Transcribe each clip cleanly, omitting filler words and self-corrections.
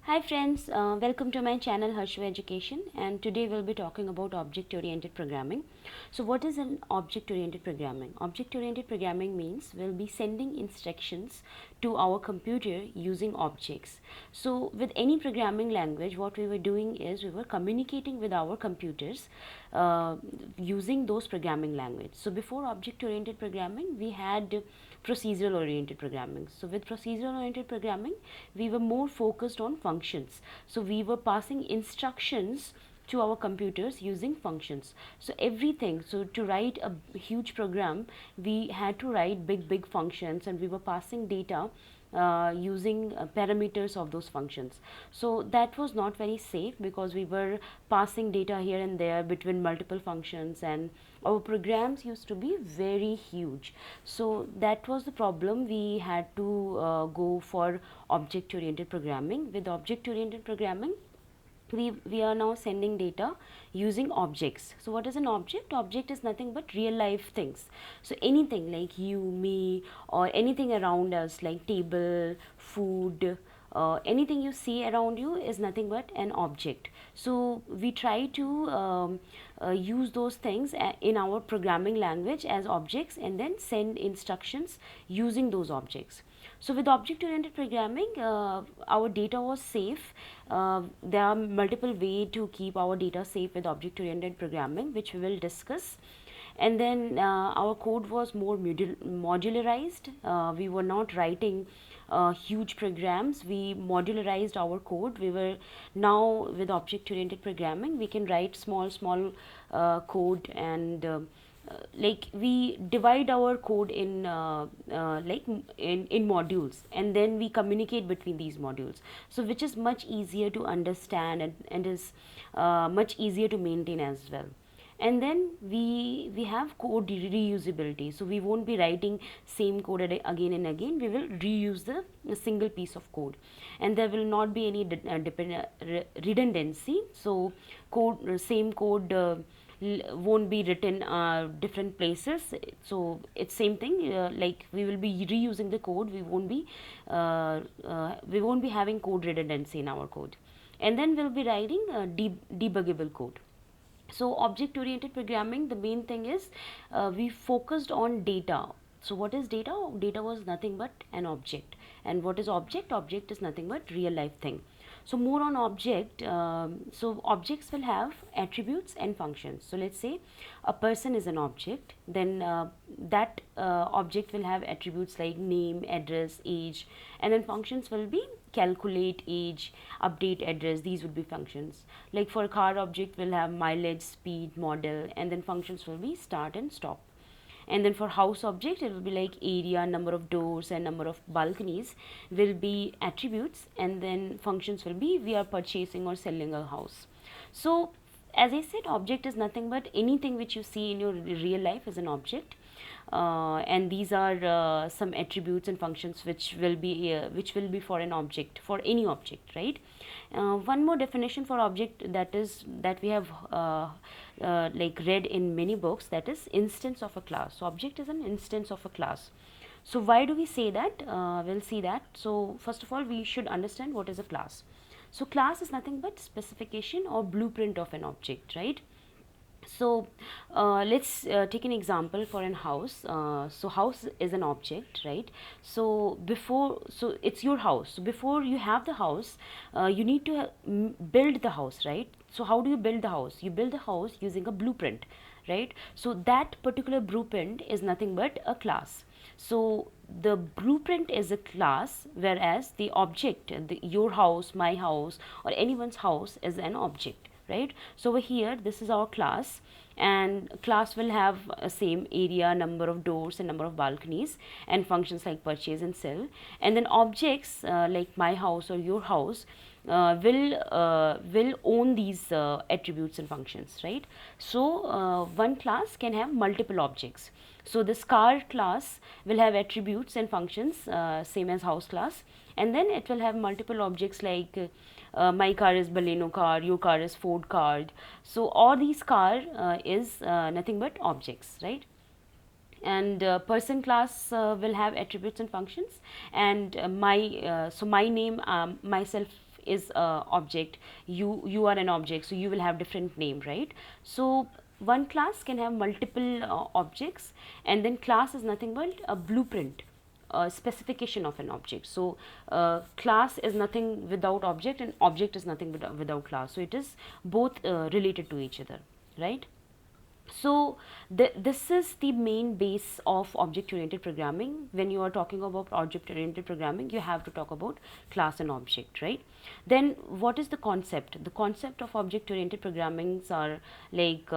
Hi friends, welcome to my channel Harshu Education, and today we'll be talking about object-oriented programming. So what is an object-oriented programming? Object-oriented programming means we'll be sending instructions to our computer using objects. So with any programming language, what we were doing is we were communicating with our computers using those programming language. So before object-oriented programming, we had procedural oriented programming. So with procedural oriented programming, we were more focused on functions. So we were passing instructions to our computers using functions. So everything, so to write a huge program, we had to write big functions, and we were passing data using parameters of those functions. So that was not very safe because we were passing data here and there between multiple functions, and our programs used to be very huge. So that was the problem. We had to go for object oriented programming. With object oriented programming, we are now sending data using objects. So what is an object? Object is nothing but real life things. So anything like you, me, or anything around us like table, food, anything you see around you is nothing but an object. So we try to use those things in our programming language as objects and then send instructions using those objects. So with object-oriented programming, our data was safe. There are multiple ways to keep our data safe with object-oriented programming, which we will discuss. And then our code was more modularized. We were not writing huge programs. We modularized our code. We were now with object-oriented programming, we can write small code, and like we divide our code in in modules, and then we communicate between these modules, so which is much easier to understand, and is much easier to maintain as well. And then we have code reusability, so we won't be writing same code again and again. We will reuse the single piece of code, and there will not be any redundancy. So same code won't be written different places. So it's same thing, like we will be reusing the code. We won't be having code redundancy in our code. And then we'll be writing debuggable code. So object oriented programming, the main thing is we focused on data. So what is data? Data was nothing but an object. And what is object? Object is nothing but real life thing. So more on object. So objects will have attributes and functions. So let's say a person is an object, then that object will have attributes like name, address, age, and then functions will be calculate age, update address. These would be functions. Like for a car object, will have mileage, speed, model, and then functions will be start and stop. And then for house object, it will be like area, number of doors, and number of balconies will be attributes, and then functions will be we are purchasing or selling a house. So as I said, object is nothing but anything which you see in your real life is an object. And these are some attributes and functions which will be for an object, for any object, right? One more definition for object that we have like read in many books, that is instance of a class. So object is an instance of a class. So why do we say that? We'll see that. So first of all, we should understand what is a class. So class is nothing but specification or blueprint of an object, right? So let's take an example for an house. So house is an object, right? So it's your house. So before you have the house, you need to build the house, right? So how do you build the house? You build the house using a blueprint, right? So that particular blueprint is nothing but a class. So the blueprint is a class, whereas the object, your house, my house, or anyone's house is an object, right? So over here, this is our class, and class will have a same area, number of doors, and number of balconies, and functions like purchase and sell. And then objects like my house or your house will own these attributes and functions, right? So one class can have multiple objects. So this car class will have attributes and functions same as house class, and then it will have multiple objects like my car is Baleno car, your car is Ford car. So all these car is nothing but objects, right? And person class will have attributes and functions, and my name, myself is a object, you are an object, so you will have different name, right? So one class can have multiple objects, and then class is nothing but a blueprint, specification of an object. So class is nothing without object, and object is nothing without class. So it is both related to each other, right? So this is the main base of object oriented programming. When you are talking about object oriented programming, you have to talk about class and object, right? Then what is the concept? The concept of object oriented programmings are like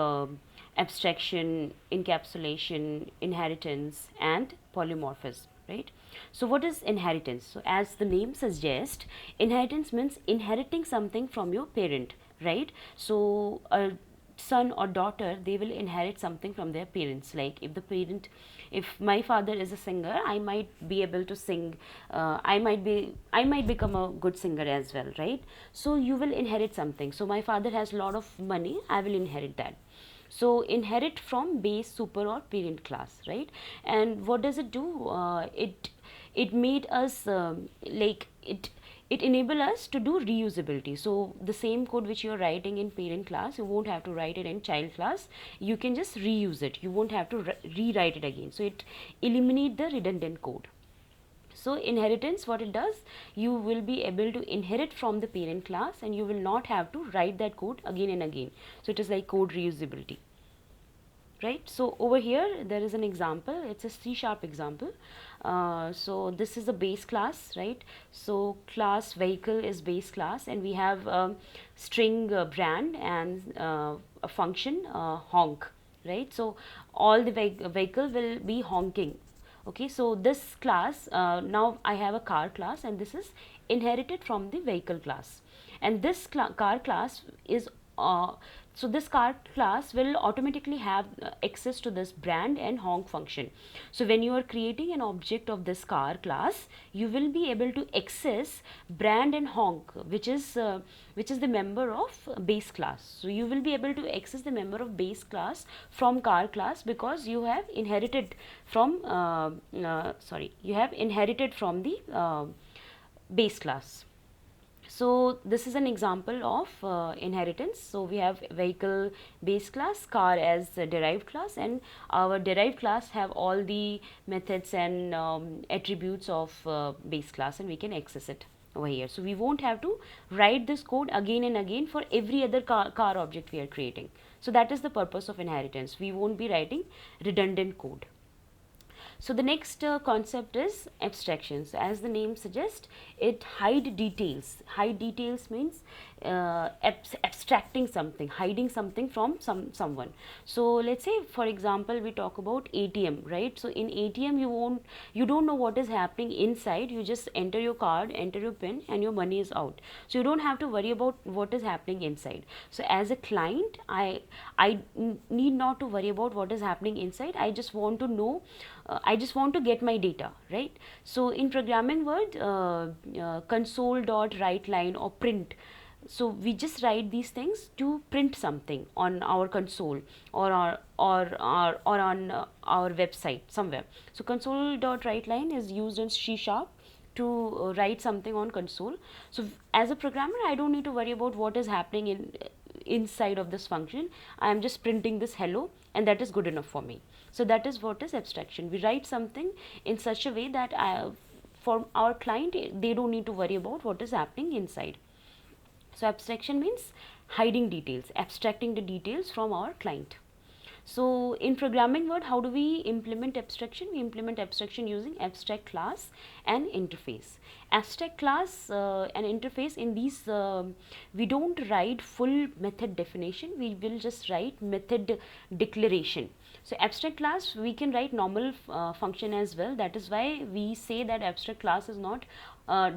abstraction, encapsulation, inheritance, and polymorphism, right? So what is inheritance? So as the name suggests, inheritance means inheriting something from your parent, right? So a son or daughter, they will inherit something from their parents. Like if my father is a singer, I might be able to sing, I might become a good singer as well, right? So you will inherit something. So my father has a lot of money, I will inherit that. So inherit from base, super, or parent class, right? And what does it do? It made us like it enable us to do reusability. So the same code which you are writing in parent class, you won't have to write it in child class. You can just reuse it. You won't have to rewrite it again. So it eliminate the redundant code. So inheritance, what it does, you will be able to inherit from the parent class, and you will not have to write that code again and again. So it is like code reusability, right? So over here there is an example. It's a C# example. So this is a base class, right? So class vehicle is base class, and we have string brand and a function honk, right? So all the vehicle will be honking. Okay, so this class, now I have a car class, and this is inherited from the vehicle class, and this car class is so this car class will automatically have access to this brand and honk function. So when you are creating an object of this car class, you will be able to access brand and honk, which is the member of base class. So you will be able to access the member of base class from car class, because you have inherited from you have inherited from the base class. So this is an example of inheritance. So we have vehicle base class, car as a derived class, and our derived class have all the methods and attributes of base class, and we can access it over here. So we won't have to write this code again and again for every other car object we are creating. So that is the purpose of inheritance. We won't be writing redundant code. So the next concept is abstractions. As the name suggests, it hide details. Hide details means abstracting something, hiding something from someone. So let's say, for example, we talk about ATM, right? So in ATM, you don't know what is happening inside. You just enter your card, enter your PIN, and your money is out. So you don't have to worry about what is happening inside. So as a client, I need not to worry about what is happening inside. I just want to know. I just want to get my data, right? So in programming word, console.writeLine or print. So we just write these things to print something on our console or on our website somewhere. So console.writeLine is used in C# to write something on console. So as a programmer, I don't need to worry about what is happening inside of this function. I am just printing this hello, and that is good enough for me. So that is what is abstraction. We write something in such a way that for our client, they don't need to worry about what is happening inside. So abstraction means hiding details, abstracting the details from our client. So in programming word, how do we implement abstraction? We implement abstraction using abstract class and interface. Abstract class and interface, in these we don't write full method definition, we will just write method declaration. So abstract class, we can write normal function as well. That is why we say that abstract class is not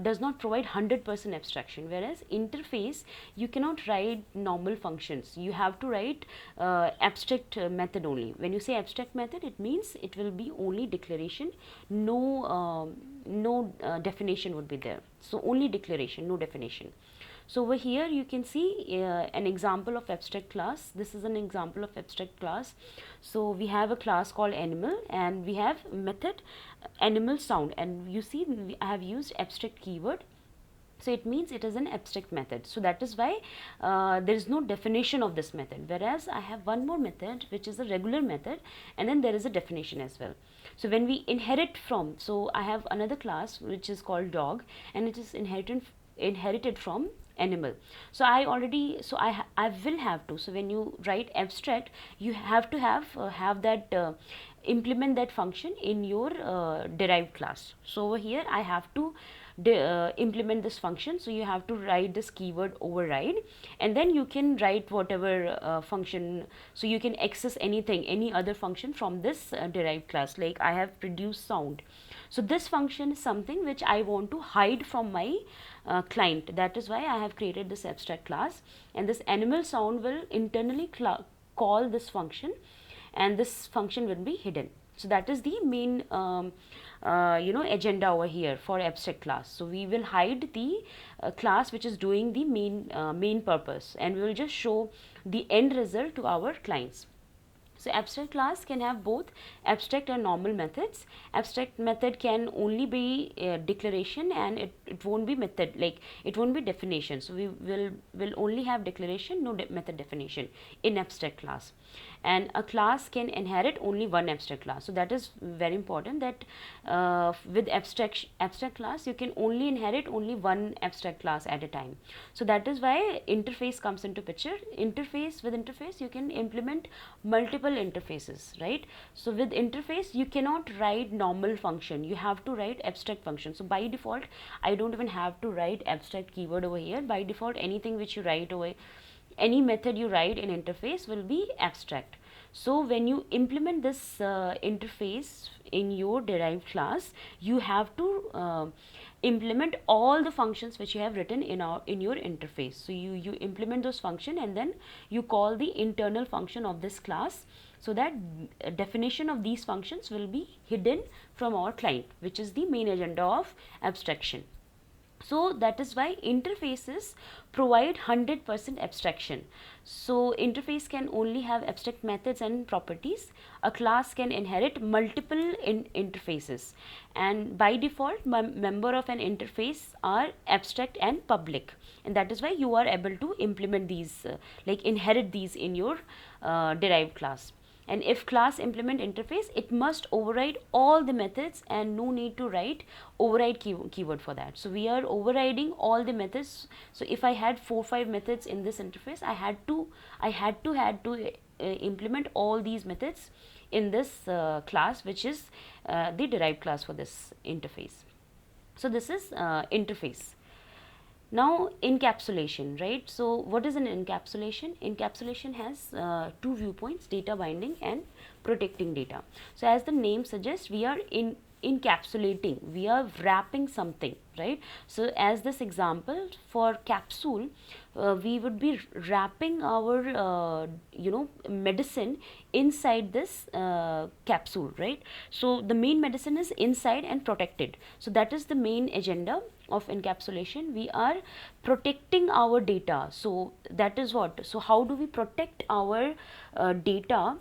does not provide 100% abstraction, whereas interface, you cannot write normal functions. You have to write abstract method only. When you say abstract method, it means it will be only declaration, no definition would be there. So only declaration, no definition. So over here you can see an example of abstract class. This is an example of abstract class. So we have a class called animal, and we have method animal sound, and you see I have used abstract keyword. So it means it is an abstract method. So that is why there is no definition of this method, whereas I have one more method which is a regular method, and then there is a definition as well. So when we inherit from, so I have another class which is called dog, and it is inherited from animal. So I already, so I will have to, so when you write abstract, you have to have that implement that function in your derived class. So over here I have to implement this function. So you have to write this keyword override, and then you can write whatever function. So you can access anything, any other function from this derived class. Like I have produced sound. So this function is something which I want to hide from my client. That is why I have created this abstract class, and this animal sound will internally call this function, and this function will be hidden. So that is the main agenda over here for abstract class. So we will hide the class which is doing the main purpose, and we will just show the end result to our clients. So abstract class can have both abstract and normal methods. Abstract method can only be declaration, and it won't be method, like it won't be definition. So we will only have declaration, no method definition in abstract class. And a class can inherit only one abstract class. So that is very important, that with abstract class you can only inherit only one abstract class at a time. So that is why interface comes into picture. With interface you can implement multiple interfaces, right? So with interface you cannot write normal function, you have to write abstract function. So by default I don't even have to write abstract keyword over here. By default anything which you write over, any method you write in interface will be abstract. So when you implement this interface in your derived class, you have to implement all the functions which you have written in your interface. So you implement those function, and then you call the internal function of this class, so that definition of these functions will be hidden from our client, which is the main agenda of abstraction. So that is why interfaces provide 100% abstraction. So interface can only have abstract methods and properties. A class can inherit multiple interfaces, and by default member of an interface are abstract and public, and that is why you are able to implement these like inherit these in your derived class. And if class implement interface, it must override all the methods, and no need to write override keyword for that. So we are overriding all the methods. So if I had 4-5 methods in this interface, I had to implement all these methods in this class, which is the derived class for this interface. So this is interface. Now encapsulation, right? So what is an encapsulation? Encapsulation has two viewpoints: data binding and protecting data. So as the name suggests, we are encapsulating, we are wrapping something, right? So as this example for capsule, we would be wrapping our medicine inside this capsule, right? So the main medicine is inside and protected. So that is the main agenda of encapsulation. We are protecting our data. So that is what, so how do we protect our data?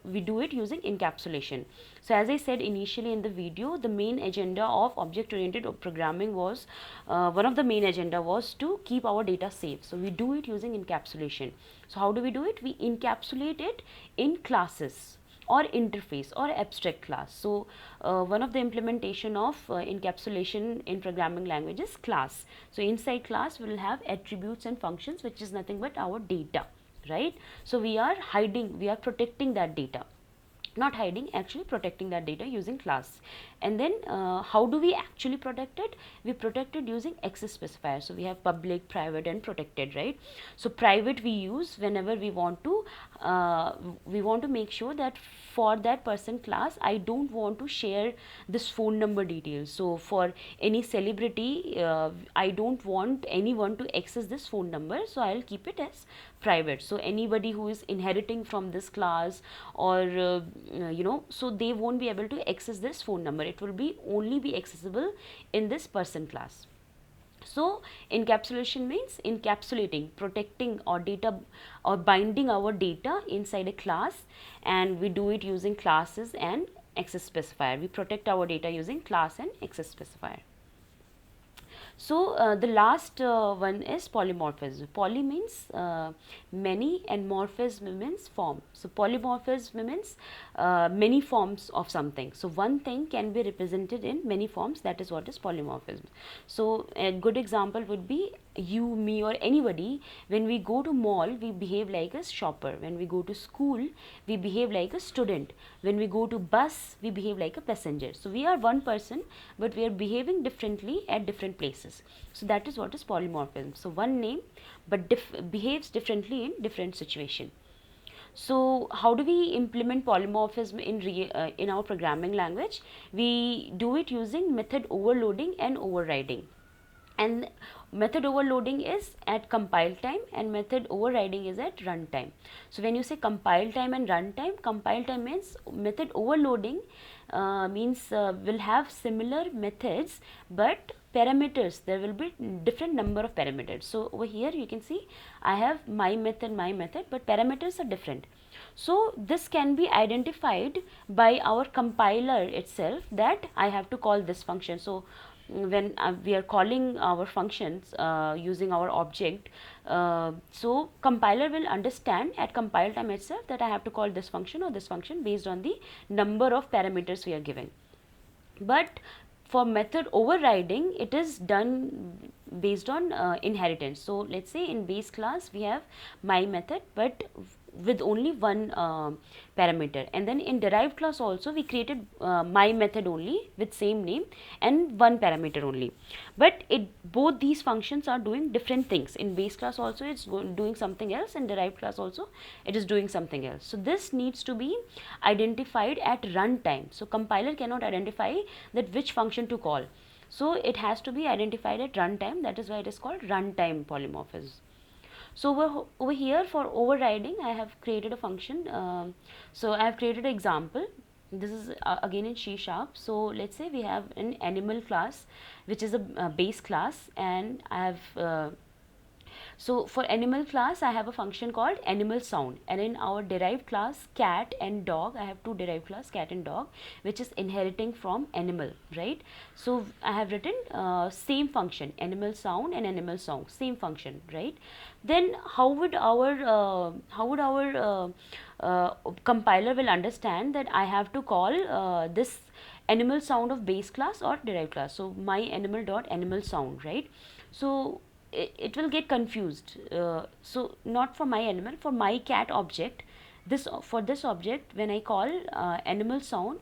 We do it using encapsulation. So as I said initially in the video, the main agenda of object oriented programming was one of the main agenda was to keep our data safe. So we do it using encapsulation. So how do we do it? We encapsulate it in classes or interface or abstract class. So one of the implementation of encapsulation in programming language is class. So inside class we will have attributes and functions, which is nothing but our data, right? So we are protecting that data. Not hiding, actually protecting that data using class. And then how do we actually protect it? We protect it using access specifier. So we have public, private and protected, right? So private we use whenever we want to make sure that for that person class, I don't want to share this phone number details. So for any celebrity, I don't want anyone to access this phone number, so I'll keep it as private. So anybody who is inheriting from this class, or so they won't be able to access this phone number. It will be only be accessible in this person class. So encapsulation means encapsulating, protecting our data or binding our data inside a class, and we do it using classes and access specifier. We protect our data using class and access specifier. So the last one is polymorphism. Poly means many and morphism means form. So polymorphism means many forms of something. So one thing can be represented in many forms. That is what is polymorphism. So a good example would be you, me, or anybody. When we go to mall, we behave like a shopper. When we go to school, we behave like a student. When we go to bus, we behave like a passenger. So we are one person, but we are behaving differently at different places. So that is what is polymorphism. So one name, but behaves differently in different situation. So how do we implement polymorphism in our programming language? We do it using method overloading and overriding. And method overloading is at compile time and method overriding is at runtime. So when you say compile time and compile time means method overloading means will have similar methods, but parameters, there will be different number of parameters. So over here you can see I have my method, but parameters are different. So this can be identified by our compiler itself, that I have to call this function. So when we are calling our functions using our object, so compiler will understand at compile time itself that I have to call this function or this function based on the number of parameters we are giving. But for method overriding, it is done based on inheritance. So let's say in base class we have my method, but with only one parameter, and then in derived class also we created my method only with same name and one parameter only, but both these functions are doing different things. In base class also it's doing something else, and derived class also it is doing something else. So this needs to be identified at runtime. So compiler cannot identify that which function to call, so it has to be identified at runtime. That is why it is called runtime polymorphism. So over here for overriding, I have created a function. So I have created an example. This is again in C#. So let's say we have an animal class, which is a base class, and I have so for animal class, I have a function called animal sound, and in our derived class cat and dog, I have two derived class cat and dog, which is inheriting from animal, right? So I have written same function, animal sound and animal song, same function, right? Then how would our compiler will understand that I have to call this animal sound of base class or derived class? So my animal dot animal sound, right? So it will get confused. So not for my animal, for my cat object, for this object when I call animal sound,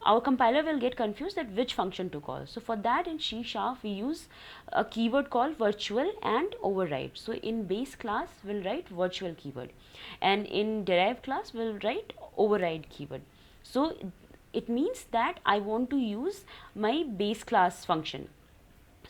our compiler will get confused that which function to call. So for that in C# we use a keyword called virtual and override. So in base class we'll write virtual keyword, and in derived class we'll write override keyword. So it means that I want to use my base class function.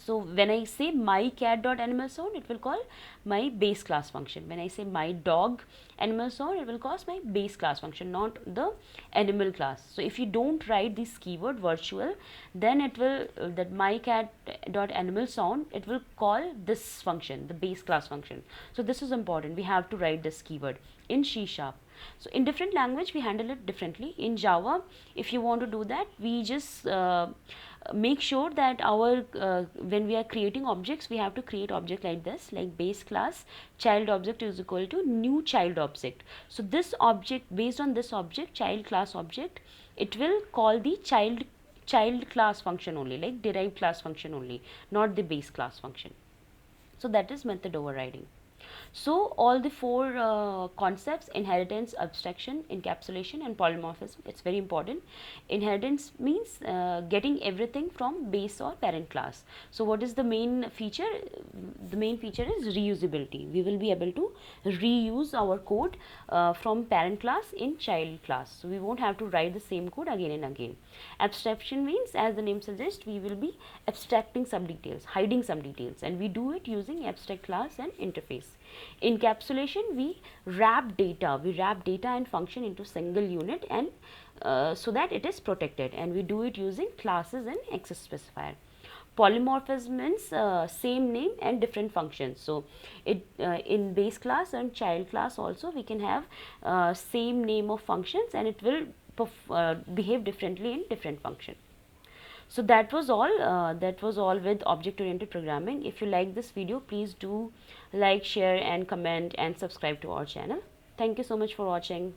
So when I say my cat dot animal sound, it will call my base class function. When I say my dog animal sound, it will call my base class function, not the animal class. So if you don't write this keyword virtual, then it will that my cat dot animal sound, it will call this function, the base class function. So this is important. We have to write this keyword in C#. So in different language we handle it differently. In Java, if you want to do that, we just make sure that our when we are creating objects, we have to create object like this, like base class child object is equal to new child object. So this object, based on this object, child class object, it will call the child class function only, like derived class function only, not the base class function. So that is method overriding. So all the four concepts, inheritance, abstraction, encapsulation and polymorphism, it's very important. Inheritance means getting everything from base or parent class. So what is the main feature? The main feature is reusability. We will be able to reuse our code from parent class in child class. So we won't have to write the same code again and again. Abstraction means, as the name suggests, we will be abstracting some details, hiding some details, and we do it using abstract class and interface. Encapsulation, we wrap data and function into single unit, and so that it is protected, and we do it using classes and access specifier. Polymorphism means same name and different functions. So it in base class and child class also we can have same name of functions, and it will behave differently in different function. So that was all. That was all with object-oriented programming. If you like this video, please do like, share, and comment, and subscribe to our channel. Thank you so much for watching.